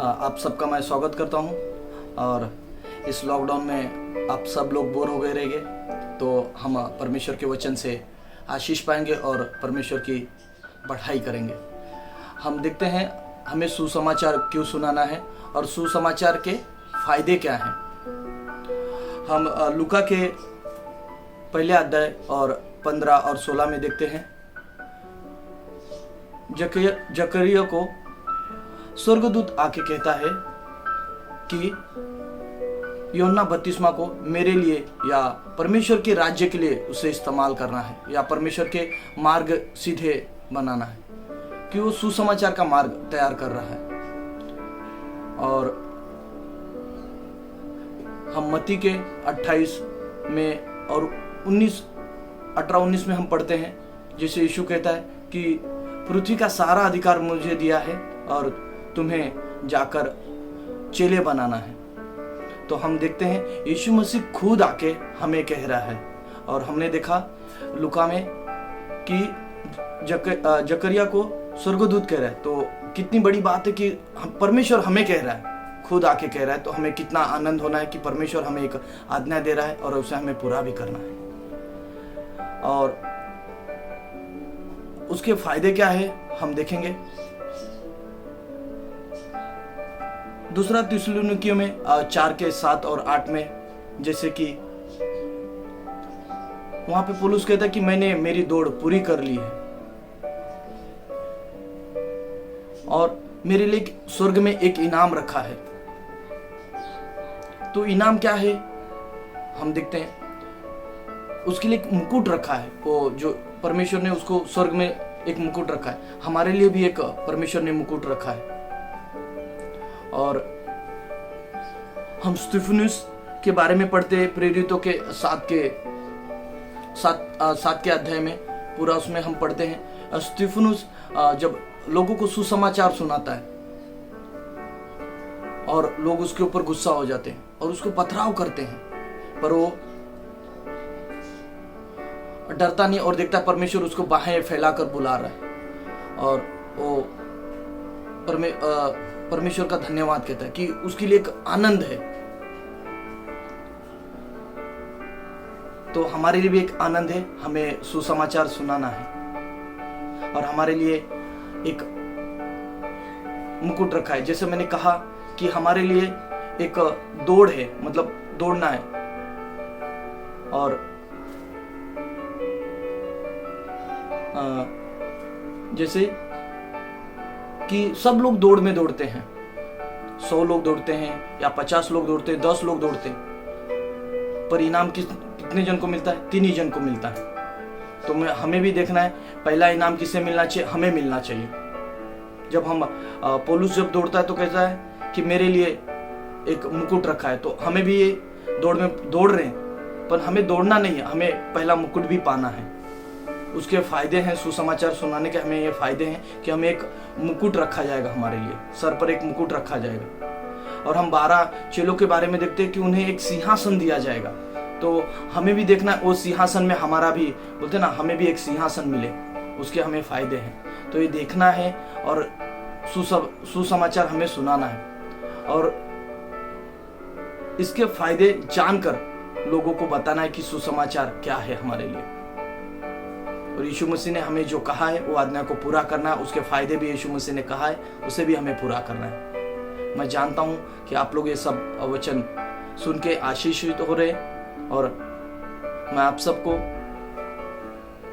आप सबका मैं स्वागत करता हूं। और इस लॉकडाउन में आप सब लोग बोर हो गए रहेंगे, तो हम परमेश्वर के वचन से आशीष पाएंगे और परमेश्वर की बढ़ाई करेंगे। हम देखते हैं हमें सुसमाचार क्यों सुनाना है और सुसमाचार के फायदे क्या हैं। हम लूका के पहले अध्याय और 15 और 16 में देखते हैं, जकरिया को स्वर्गदूत आके कहता है कि यूहन्ना बपतिस्मा को मेरे लिए या परमेश्वर के राज्य के लिए उसे इस्तेमाल करना है या परमेश्वर के मार्ग सीधे बनाना है, कि वो सुसमाचार का मार्ग तैयार कर रहा है। और हम मत्ती के 28 में और 18-19 में हम पढ़ते हैं, जिसे यीशु कहता है कि पृथ्वी का सारा अधिकार मुझे दिया है और तुम्हें जाकर चेले बनाना है। तो हम देखते हैं यीशु मसीह खुद आके हमें कह रहा है। और हमने देखा लूका में कि जकरिया को स्वर्गदूत कह रहा है, तो कितनी बड़ी बात है कि परमेश्वर हमें कह रहा है, खुद आके कह रहा है। तो हमें कितना आनंद होना है कि परमेश्वर हमें एक आज्ञा दे रहा है और उसे हमें पूरा भी करना है। और उसके फायदे क्या है हम देखेंगे। दूसरा थिस्सलुनीकियों में 4:7 और 8 में, जैसे कि वहां पे पौलुस कहता है कि मैंने मेरी दौड़ पूरी कर ली है और मेरे लिए स्वर्ग में एक इनाम रखा है। तो इनाम क्या है हम देखते हैं। उसके लिए एक मुकुट रखा है, वो जो परमेश्वर ने उसको स्वर्ग में एक मुकुट रखा है। हमारे लिए भी एक परमेश्वर ने मुकुट रखा है। और हम स्तिफनुस के बारे में पढ़ते हैं, प्रेरितों के 7 के अध्याय में पूरा उसमें हम पढ़ते हैं। स्तिफनुस जब लोगों को सुसमाचार सुनाता है और लोग उसके ऊपर गुस्सा हो जाते हैं और उसको पथराव करते हैं, पर वो डरता नहीं और देखता परमेश्वर उसको बाहें फैलाकर बुला रहा है और वो परमेश्वर का धन्यवाद कहता है कि उसके लिए एक आनंद है। तो हमारे लिए भी एक आनंद है, हमें सुसमाचार सुनाना है और हमारे लिए एक मुकुट रखा है। जैसे मैंने कहा कि हमारे लिए एक दौड़ है, मतलब दौड़ना है। और जैसे कि सब लोग दौड़ में दौड़ते हैं, 100 लोग दौड़ते हैं या 50 लोग दौड़ते हैं, 10 लोग दौड़ते हैं, पर इनाम कितने जन को मिलता है? 3 ही जन को मिलता है। तो हमें भी देखना है पहला इनाम किसे मिलना चाहिए, हमें मिलना चाहिए। जब हम पौलुस जब दौड़ता है तो कहता है कि मेरे लिए एक मुकुट रखा है। तो हमें भी ये दौड़ में दौड़ रहे हैं, पर हमें दौड़ना नहीं है, हमें पहला मुकुट भी पाना है। उसके फायदे हैं, सुसमाचार सुनाने के हमें ये फायदे हैं कि हमें एक मुकुट रखा जाएगा, हमारे लिए सर पर एक मुकुट रखा जाएगा। और हम 12 चेलों के बारे में देखते हैं कि उन्हें एक सिंहासन दिया जाएगा। तो हमें भी देखना है वो सिंहासन में हमारा भी, बोलते ना, हमें भी एक सिंहासन मिले, उसके हमें फायदे हैं। तो ये देखना है और सुसमाचार हमें सुनाना है और इसके फायदे जानकर लोगों को बताना है कि सुसमाचार क्या है हमारे लिए। और यीशु मसीह ने हमें जो कहा है वो आज्ञा को पूरा करना है। उसके फायदे भी यीशु मसीह ने कहा है, उसे भी हमें पूरा करना है। मैं जानता हूं कि आप लोग ये सब वचन सुन के आशीषित हो रहे, और मैं आप सबको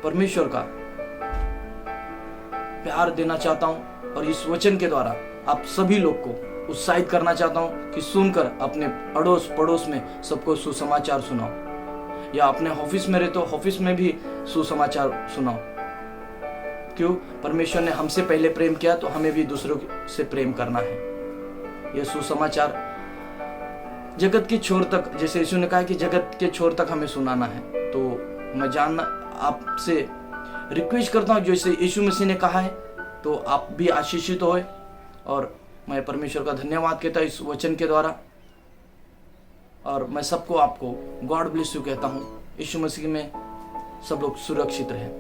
परमेश्वर का प्यार देना चाहता हूं और इस वचन के द्वारा आप सभी लोग को उत्साहित करना चाहता हूं कि सुनकर अपने अड़ोस पड़ोस में सबको सुसमाचार सुनाओ, या अपने ऑफिस में रहे तो ऑफिस में भी सुसमाचार सुनाओ। क्यों? परमेश्वर ने हमसे पहले प्रेम किया, तो हमें भी दूसरों से प्रेम करना है। यह सुसमाचार जगत के छोर तक, जैसे यीशु ने कहा कि जगत के छोर तक हमें सुनाना है। तो मैं जानना आपसे रिक्वेस्ट करता हूँ, जैसे यीशु मसीह ने कहा है, तो आप भी आशीषित होए। और मैं परमेश्वर का धन्यवाद कहता हूँ इस वचन के द्वारा। और मैं सबको, आपको गॉड ब्लेस यू कहता हूँ। यीशु मसीह में सब लोग सुरक्षित रहें।